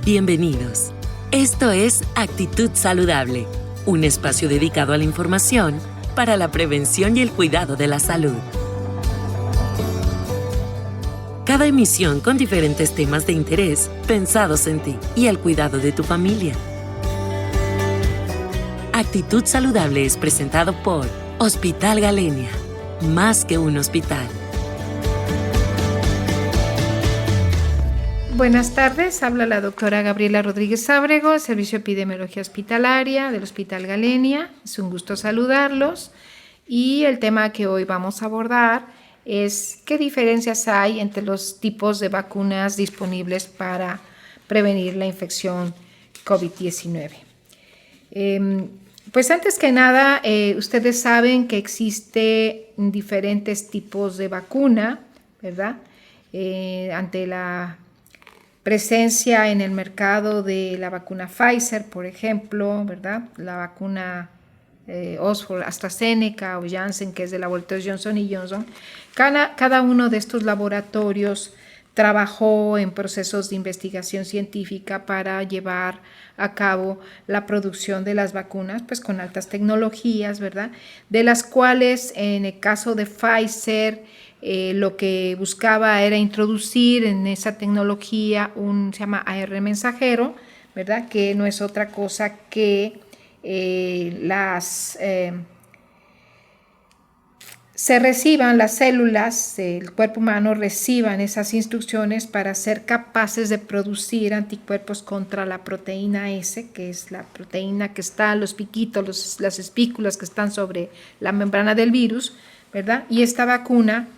Bienvenidos. Esto es Actitud Saludable, un espacio dedicado a la información para la prevención y el cuidado de la salud. Cada emisión con diferentes temas de interés pensados en ti y el cuidado de tu familia. Actitud Saludable es presentado por Hospital Galenia, más que un hospital. Buenas tardes, habla la doctora Gabriela Rodríguez Ábrego, Servicio de Epidemiología Hospitalaria del Hospital Galenia. Es un gusto saludarlos y el tema que hoy vamos a abordar es qué diferencias hay entre los tipos de vacunas disponibles para prevenir la infección COVID-19. Pues antes que nada, ustedes saben que existen diferentes tipos de vacuna, ¿verdad? Ante la presencia en el mercado de la vacuna Pfizer, por ejemplo, ¿verdad? La vacuna Oxford, AstraZeneca o Janssen, que es de laboratorios Johnson & Johnson. Cada uno de estos laboratorios trabajó en procesos de investigación científica para llevar a cabo la producción de las vacunas, pues con altas tecnologías, ¿verdad? De las cuales, en el caso de Pfizer, lo que buscaba era introducir en esa tecnología se llama AR mensajero, ¿verdad? Que no es otra cosa que se reciban las células del cuerpo humano, reciban esas instrucciones para ser capaces de producir anticuerpos contra la proteína S, que es la proteína que está, los piquitos, las espículas que están sobre la membrana del virus, ¿verdad? Y esta vacuna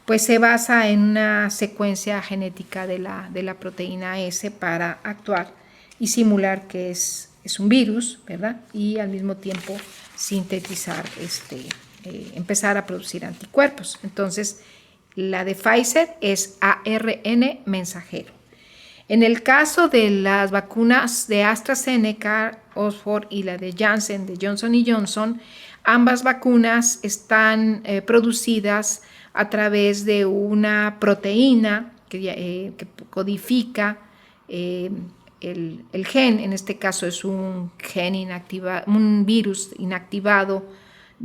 pues se basa en una secuencia genética de la proteína S para actuar y simular que es un virus, ¿verdad? Y al mismo tiempo sintetizar, empezar a producir anticuerpos. Entonces, la de Pfizer es ARN mensajero. En el caso de las vacunas de AstraZeneca, Oxford y la de Janssen, de Johnson & Johnson, ambas vacunas están producidas a través de una proteína que codifica el gen. En este caso es un gen inactivado, un virus inactivado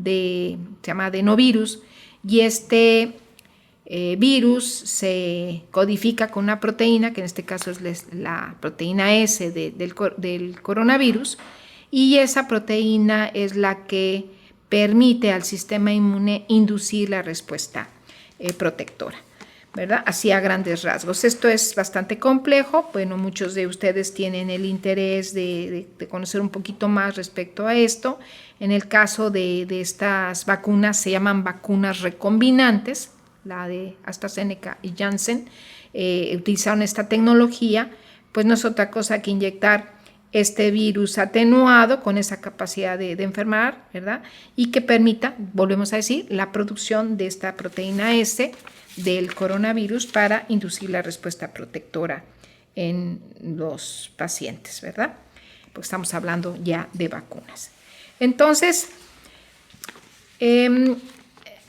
se llama adenovirus, y este virus se codifica con una proteína, que en este caso es la proteína S del coronavirus, y esa proteína es la que permite al sistema inmune inducir la respuesta protectora, ¿verdad? Así a grandes rasgos. Esto es bastante complejo. Bueno, muchos de ustedes tienen el interés de conocer un poquito más respecto a esto. En el caso de estas vacunas se llaman vacunas recombinantes, la de AstraZeneca y Janssen utilizaron esta tecnología, pues no es otra cosa que inyectar este virus atenuado con esa capacidad de enfermar, ¿verdad? Y que permita, volvemos a decir, la producción de esta proteína S del coronavirus para inducir la respuesta protectora en los pacientes, ¿verdad? Pues estamos hablando ya de vacunas. Entonces,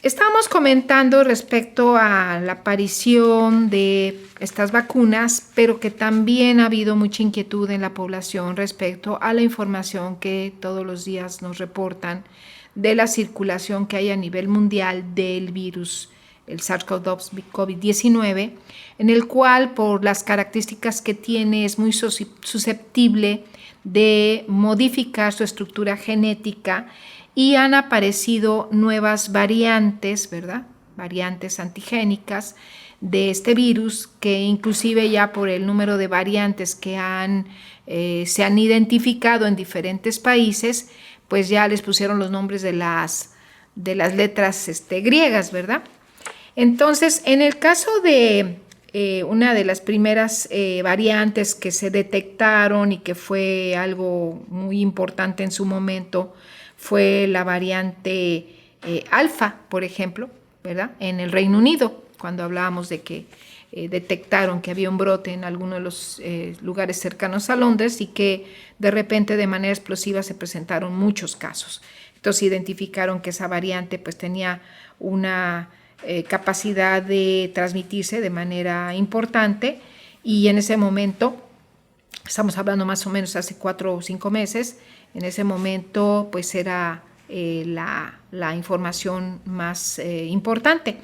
estábamos comentando respecto a la aparición de estas vacunas, pero que también ha habido mucha inquietud en la población respecto a la información que todos los días nos reportan de la circulación que hay a nivel mundial del virus, el SARS-CoV-19, en el cual por las características que tiene es muy susceptible de modificar su estructura genética, y han aparecido nuevas variantes, ¿verdad? Variantes antigénicas de este virus, que inclusive ya por el número de variantes que se han identificado en diferentes países, pues ya les pusieron los nombres de las letras griegas, ¿verdad? Entonces, en el caso de una de las primeras variantes que se detectaron y que fue algo muy importante en su momento, fue la variante alfa, por ejemplo, ¿verdad? En el Reino Unido, cuando hablábamos de que detectaron que había un brote en alguno de los lugares cercanos a Londres y que de repente de manera explosiva se presentaron muchos casos. Entonces identificaron que esa variante pues tenía una capacidad de transmitirse de manera importante, y en ese momento Estamos hablando más o menos hace 4 o 5 meses. En ese momento pues era la información más importante.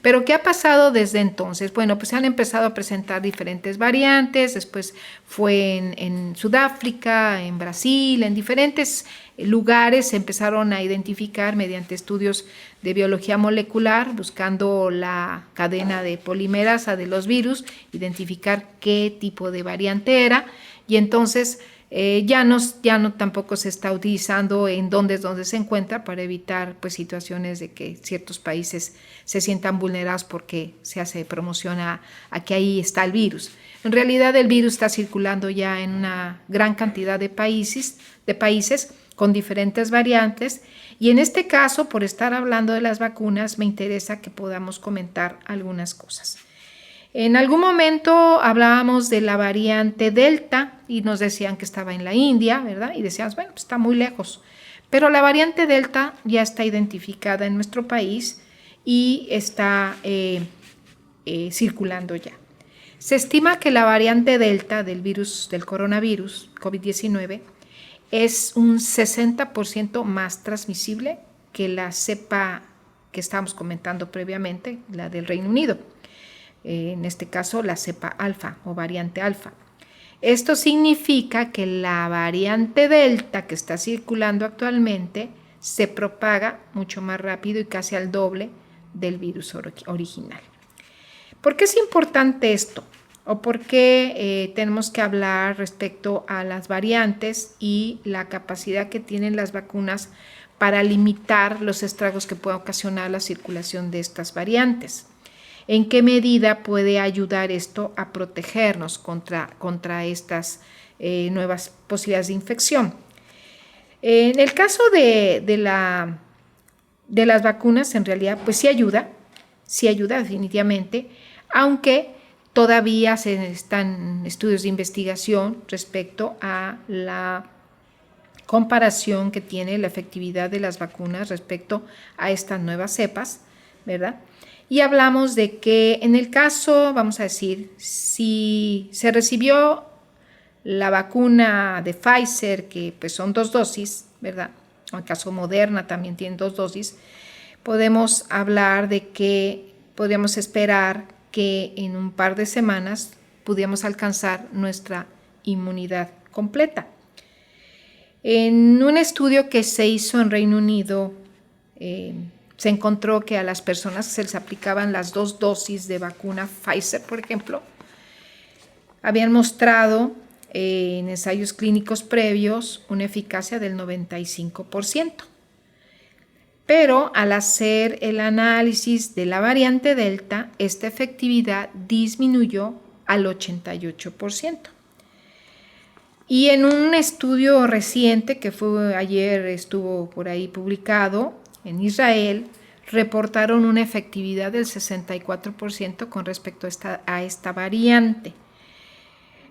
Pero ¿qué ha pasado desde entonces? Bueno, pues se han empezado a presentar diferentes variantes, después fue en Sudáfrica, en Brasil, en diferentes lugares se empezaron a identificar mediante estudios de biología molecular, buscando la cadena de polimerasa de los virus, identificar qué tipo de variante era, y entonces ya no tampoco se está utilizando en dónde se encuentra para evitar pues situaciones de que ciertos países se sientan vulnerados porque se hace promoción a que ahí está el virus. En realidad el virus está circulando ya en una gran cantidad de países con diferentes variantes, y en este caso, por estar hablando de las vacunas, me interesa que podamos comentar algunas cosas. En algún momento hablábamos de la variante Delta y nos decían que estaba en la India, ¿verdad? Y decíamos, bueno, pues está muy lejos. Pero la variante Delta ya está identificada en nuestro país y está circulando ya. Se estima que la variante Delta del coronavirus COVID-19 es un 60% más transmisible que la cepa que estábamos comentando previamente, la del Reino Unido. En este caso la cepa alfa o variante alfa. Esto significa que la variante delta que está circulando actualmente se propaga mucho más rápido y casi al doble del virus original. ¿Por qué es importante esto? ¿O por qué tenemos que hablar respecto a las variantes y la capacidad que tienen las vacunas para limitar los estragos que pueda ocasionar la circulación de estas variantes? ¿En qué medida puede ayudar esto a protegernos contra estas nuevas posibilidades de infección? En el caso de las vacunas, en realidad, pues sí ayuda definitivamente, aunque todavía están estudios de investigación respecto a la comparación que tiene la efectividad de las vacunas respecto a estas nuevas cepas, ¿verdad? Y hablamos de que en el caso, vamos a decir, si se recibió la vacuna de Pfizer, que pues son 2 dosis, ¿verdad? En el caso Moderna también tiene 2 dosis, podemos hablar de que podríamos esperar que en un par de semanas pudiéramos alcanzar nuestra inmunidad completa. En un estudio que se hizo en Reino Unido, se encontró que a las personas que se les aplicaban las 2 dosis de vacuna Pfizer, por ejemplo, habían mostrado en ensayos clínicos previos una eficacia del 95%. Pero al hacer el análisis de la variante Delta, esta efectividad disminuyó al 88%. Y en un estudio reciente que fue ayer, estuvo por ahí publicado, en Israel, reportaron una efectividad del 64% con respecto a esta variante.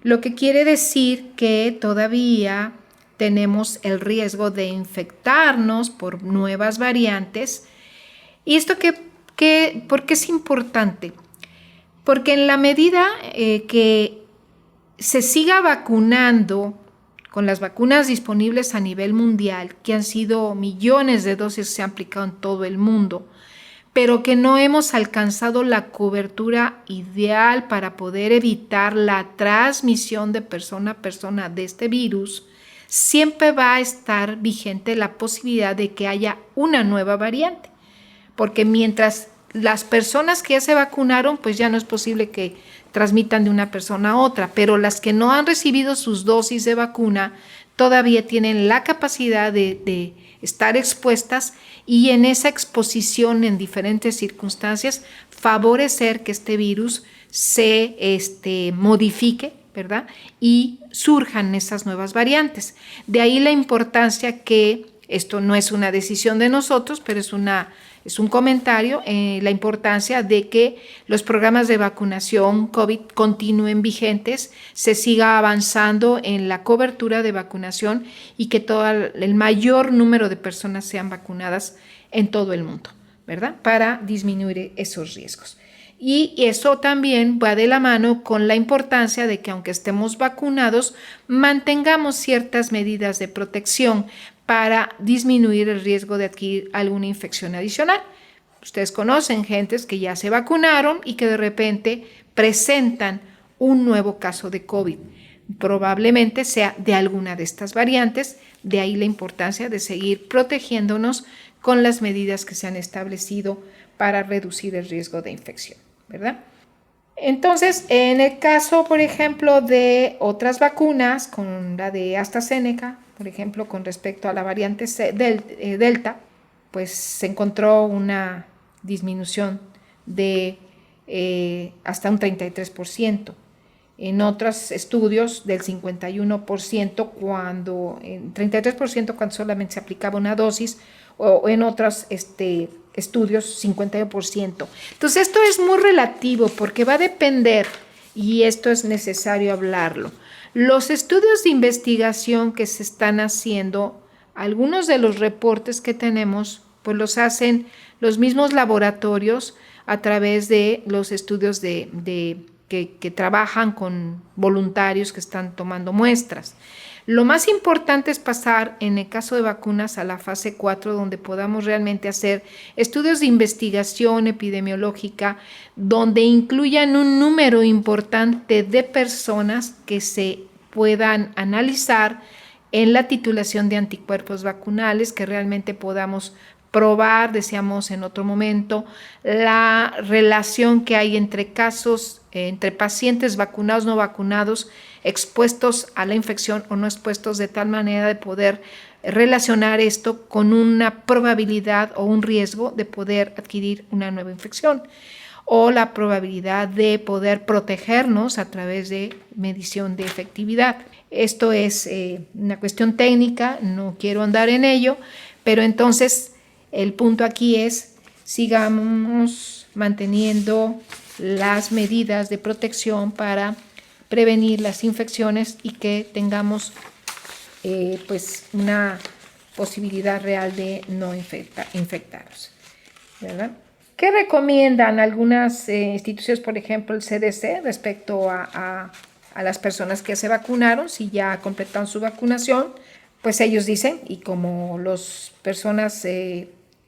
Lo que quiere decir que todavía tenemos el riesgo de infectarnos por nuevas variantes. ¿Y esto por qué es importante? Porque en la medida que se siga vacunando con las vacunas disponibles a nivel mundial, que han sido millones de dosis que se han aplicado en todo el mundo, pero que no hemos alcanzado la cobertura ideal para poder evitar la transmisión de persona a persona de este virus, siempre va a estar vigente la posibilidad de que haya una nueva variante, porque mientras las personas que ya se vacunaron, pues ya no es posible que transmitan de una persona a otra, pero las que no han recibido sus dosis de vacuna todavía tienen la capacidad de estar expuestas y en esa exposición en diferentes circunstancias favorecer que este virus se modifique, ¿verdad? Y surjan esas nuevas variantes. De ahí la importancia que esto no es una decisión de nosotros, pero es un comentario, la importancia de que los programas de vacunación COVID continúen vigentes, se siga avanzando en la cobertura de vacunación y que el mayor número de personas sean vacunadas en todo el mundo, ¿verdad? Para disminuir esos riesgos. Y eso también va de la mano con la importancia de que aunque estemos vacunados, mantengamos ciertas medidas de protección para disminuir el riesgo de adquirir alguna infección adicional. Ustedes conocen gentes que ya se vacunaron y que de repente presentan un nuevo caso de COVID. Probablemente sea de alguna de estas variantes, de ahí la importancia de seguir protegiéndonos con las medidas que se han establecido para reducir el riesgo de infección, ¿verdad? Entonces, en el caso, por ejemplo, de otras vacunas, con la de AstraZeneca, por ejemplo, con respecto a la variante Delta, pues se encontró una disminución de hasta un 33%. En otros estudios del 51%, en 33% cuando solamente se aplicaba una dosis, o en otros estudios 51%. Entonces esto es muy relativo porque va a depender, y esto es necesario hablarlo. Los estudios de investigación que se están haciendo, algunos de los reportes que tenemos, pues los hacen los mismos laboratorios a través de los estudios que trabajan con voluntarios que están tomando muestras. Lo más importante es pasar, en el caso de vacunas, a la fase 4, donde podamos realmente hacer estudios de investigación epidemiológica, donde incluyan un número importante de personas que se puedan analizar en la titulación de anticuerpos vacunales, que realmente podamos probar, decíamos en otro momento, la relación que hay entre casos, entre pacientes vacunados, no vacunados, expuestos a la infección o no expuestos, de tal manera de poder relacionar esto con una probabilidad o un riesgo de poder adquirir una nueva infección o la probabilidad de poder protegernos a través de medición de efectividad. Esto es una cuestión técnica, no quiero andar en ello, pero entonces el punto aquí es sigamos manteniendo las medidas de protección para prevenir las infecciones y que tengamos pues una posibilidad real de no infectarnos, ¿verdad? ¿Qué recomiendan algunas instituciones, por ejemplo el CDC, respecto a las personas que se vacunaron, si ya completaron su vacunación? Pues ellos dicen, y como las personas,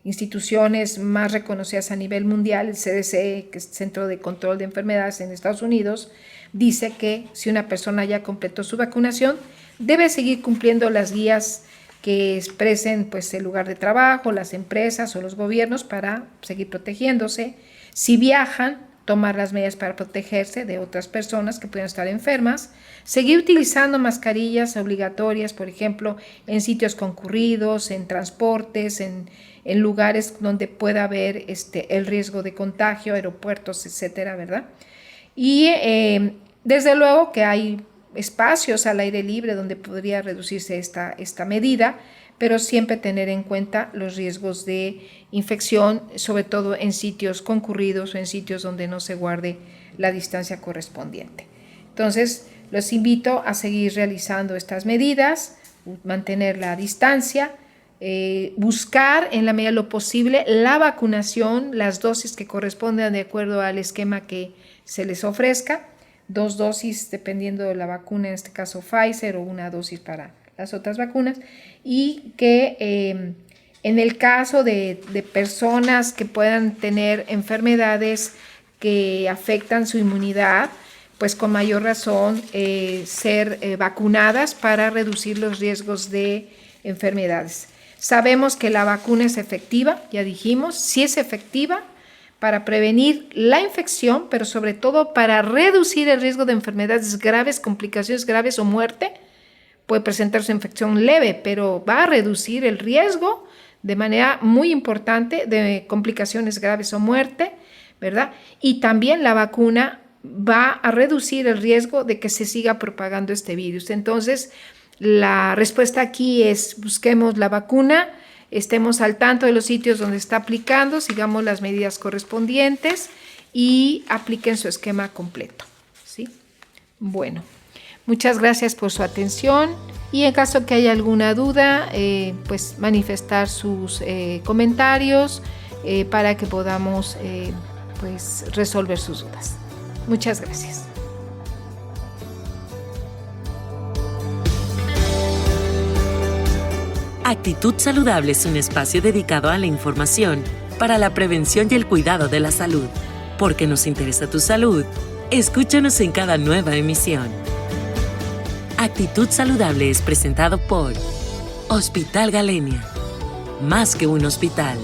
instituciones más reconocidas a nivel mundial, el CDC, que es el Centro de Control de Enfermedades en Estados Unidos, dice que si una persona ya completó su vacunación, debe seguir cumpliendo las guías que expresen pues, el lugar de trabajo, las empresas o los gobiernos para seguir protegiéndose. Si viajan, tomar las medidas para protegerse de otras personas que puedan estar enfermas, seguir utilizando mascarillas obligatorias, por ejemplo, en sitios concurridos, en transportes, en lugares donde pueda haber el riesgo de contagio, aeropuertos, etcétera, ¿verdad? Y desde luego que hay espacios al aire libre donde podría reducirse esta medida, pero siempre tener en cuenta los riesgos de infección, sobre todo en sitios concurridos o en sitios donde no se guarde la distancia correspondiente. Entonces, los invito a seguir realizando estas medidas, mantener la distancia, buscar en la medida de lo posible la vacunación, las dosis que correspondan de acuerdo al esquema que se les ofrezca, 2 dosis dependiendo de la vacuna, en este caso Pfizer, o 1 dosis para las otras vacunas, y que en el caso de personas que puedan tener enfermedades que afectan su inmunidad, pues con mayor razón ser vacunadas para reducir los riesgos de enfermedades. Sabemos que la vacuna es efectiva, ya dijimos, sí es efectiva para prevenir la infección, pero sobre todo para reducir el riesgo de enfermedades graves, complicaciones graves o muerte. Puede presentarse infección leve, pero va a reducir el riesgo de manera muy importante de complicaciones graves o muerte, ¿verdad? Y también la vacuna va a reducir el riesgo de que se siga propagando este virus. Entonces, la respuesta aquí es busquemos la vacuna, estemos al tanto de los sitios donde está aplicando, sigamos las medidas correspondientes y apliquen su esquema completo, ¿sí? Bueno, muchas gracias por su atención y en caso que haya alguna duda, pues manifestar sus comentarios para que podamos pues resolver sus dudas. Muchas gracias. Actitud Saludable es un espacio dedicado a la información para la prevención y el cuidado de la salud. Porque nos interesa tu salud, escúchanos en cada nueva emisión. Actitud Saludable es presentado por Hospital Galenia. Más que un hospital.